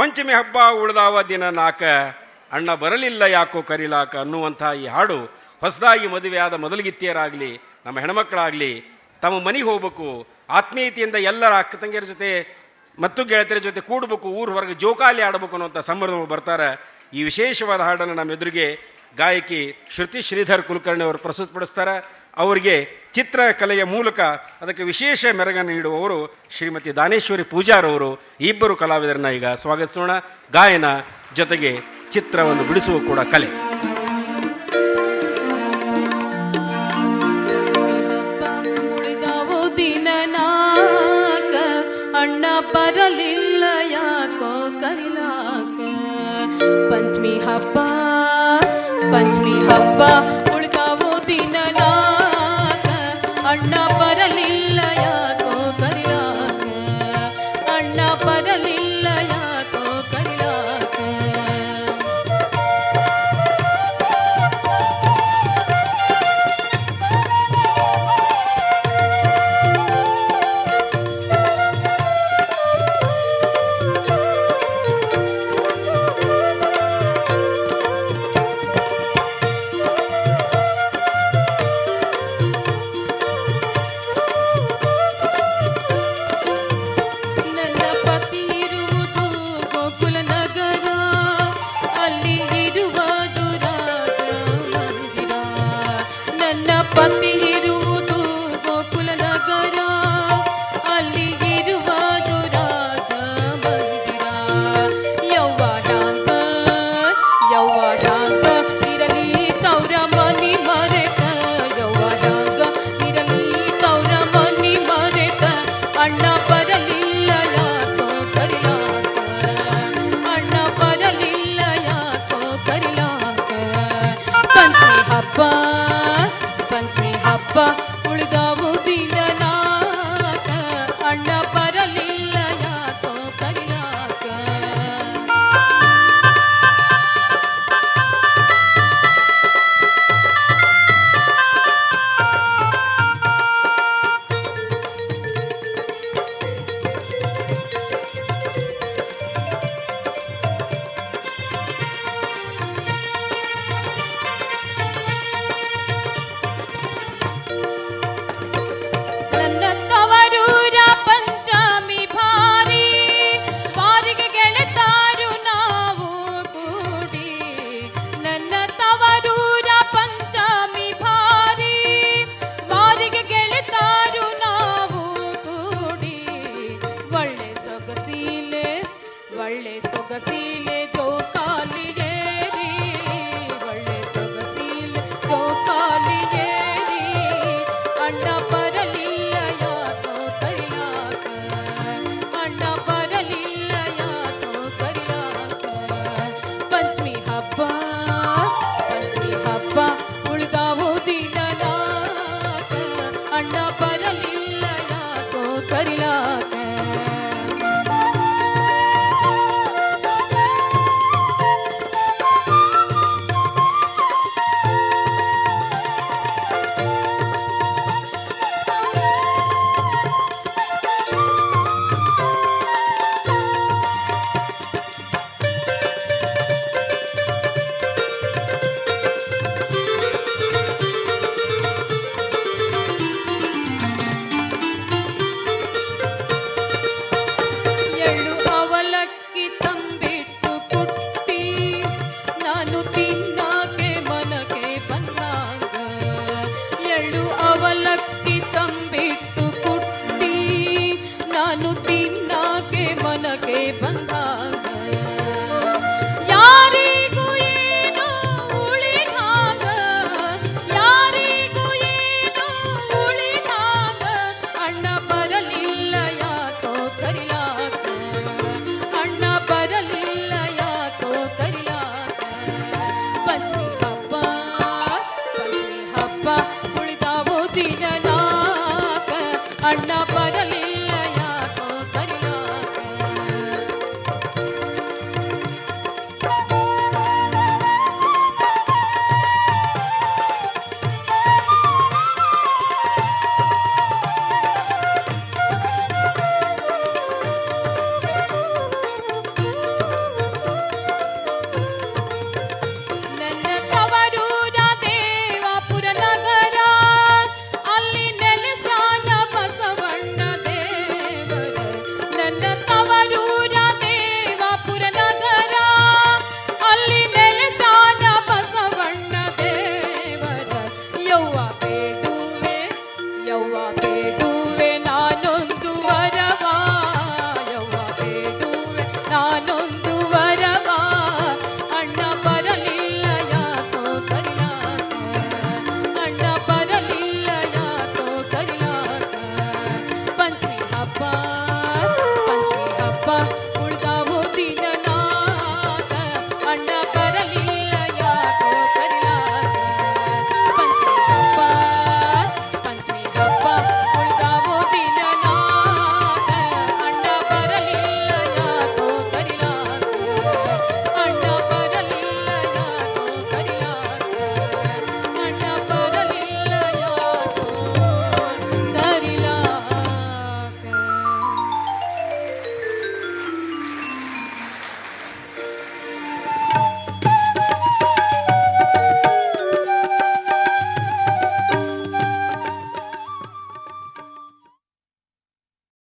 ಪಂಚಮಿ ಹಬ್ಬ ಉಳ್ದಾವ ದಿನ ನಾಕ, ಅಣ್ಣ ಬರಲಿಲ್ಲ ಯಾಕೋ ಕರಿಲಾಕ ಅನ್ನುವಂಥ ಈ ಹಾಡು ಹೊಸದಾಗಿ ಮದುವೆಯಾದ ಮೊದಲಗಿತ್ತಿಯರಾಗಲಿ ನಮ್ಮ ಹೆಣ್ಮಕ್ಕಳಾಗಲಿ ತಮ್ಮ ಮನೆಗೆ ಹೋಗ್ಬೇಕು, ಆತ್ಮೀಯತೆಯಿಂದ ಎಲ್ಲರ ಅಕ್ಕ ತಂಗಿಯರ ಜೊತೆ ಮತ್ತು ಗೆಳತಿಯರ ಜೊತೆ ಕೂಡಬೇಕು, ಊರು ಹೊರಗೆ ಜೋಕಾಲಿ ಆಡಬೇಕು ಅನ್ನುವಂಥ ಸಂಭ್ರಮ ಬರ್ತಾರೆ. ಈ ವಿಶೇಷವಾದ ಹಾಡನ್ನು ನಮ್ಮ ಎದುರಿಗೆ ಗಾಯಕಿ ಶ್ರುತಿ ಶ್ರೀಧರ್ ಕುಲಕರ್ಣಿ ಅವರು ಪ್ರಸ್ತುತಪಡಿಸ್ತಾರೆ. ಅವರಿಗೆ ಚಿತ್ರಕಲೆಯ ಮೂಲಕ ಅದಕ್ಕೆ ವಿಶೇಷ ಮೆರಗನ್ನು ನೀಡುವವರು ಶ್ರೀಮತಿ ದಾನೇಶ್ವರಿ ಪೂಜಾರವರು. ಇಬ್ಬರು ಕಲಾವಿದರನ್ನ ಈಗ ಸ್ವಾಗತಿಸೋಣ. ಗಾಯನ ಜೊತೆಗೆ ಚಿತ್ರವನ್ನು ಬಿಡಿಸುವ ಕೂಡ ಕಲೆ. ಅಣ್ಣ ಬರಲಿಲ್ಲ ಯಾಕೋ ಕರಿಲಾಕ, ಪಂಚಮಿ ಹಬ್ಬ ಉಳಿದಾವೋ ದಿನ ನಾಕ, ಅಣ್ಣ ಬರಲಿಲ್ಲ ಯಾಕೋ ಕರಿಲಾಕ, ಅಣ್ಣ ಬರಲಿಲ್ಲ ಯಾಕೋ ಕರಿಲಾಕ. ಪತಿ ಇರುವುದು ಗೋಕುಲ ನಗರ, ಅಲ್ಲಿ ಇರುವುದು ರಾಜ ಮಂದಿರ. ಯವ್ವ ಹ್ಯಾಂಗ ಇರಲಿ ತೌರ ಮನಿ ಮರೆತ, ಯವ್ವ ಹ್ಯಾಂಗ ಇರಲಿ ತೌರ ಮನಿ ಮರೆತ, ಅಣ್ಣ ಬರಲಿಲ್ಲ ಯಾಕೋ ಕರಿಲಾಕ, ಅಣ್ಣ ಬರಲಿಲ್ಲ ಯಾಕೋ ಕರಿಲಾಕ. ಪಂಚಮಿ ಹಬ್ಬ ಉಳಿದಾವು ದಿನ ನಾಕ, ಅಣ್ಣ ಬರಲಿಲ್ಲ ಯಾಕೋ ಕರಿಲಾಕ. ಒಳ್ಳೆ ಸೊಗಸೀಲೆ ಜೋಕಾಲಿ ಏರಿ, ಒಳ್ಳೆ ಸೊಗಸೀಲೆ ಜೋಕಾಲಿ ಏರಿ, ಅಣ್ಣ ಬರಲಿಲ್ಲ ಯಾಕೋ ಕರಿಲಾಕ, ಅಣ್ಣ ಬರಲಿಲ್ಲ ಯಾಕೋ ಕರಿಲಾಕ. ಪಂಚಮಿ ಹಬ್ಬ ಉಳ್ದಾವು ದಿನ ನಾಕ, ಅಣ್ಣ ಬರಲಿಲ್ಲ ಯಾಕೋ ಕರಿಲಾಕ. ಅವಲಕ್ಕಿ ತಂಬಿಟ್ಟು ಕುಟ್ಟಿ, ನಾನು ತಿನ್ನಕ್ಕೆ ಮನಕ್ಕೆ ಬಂದಾಗ,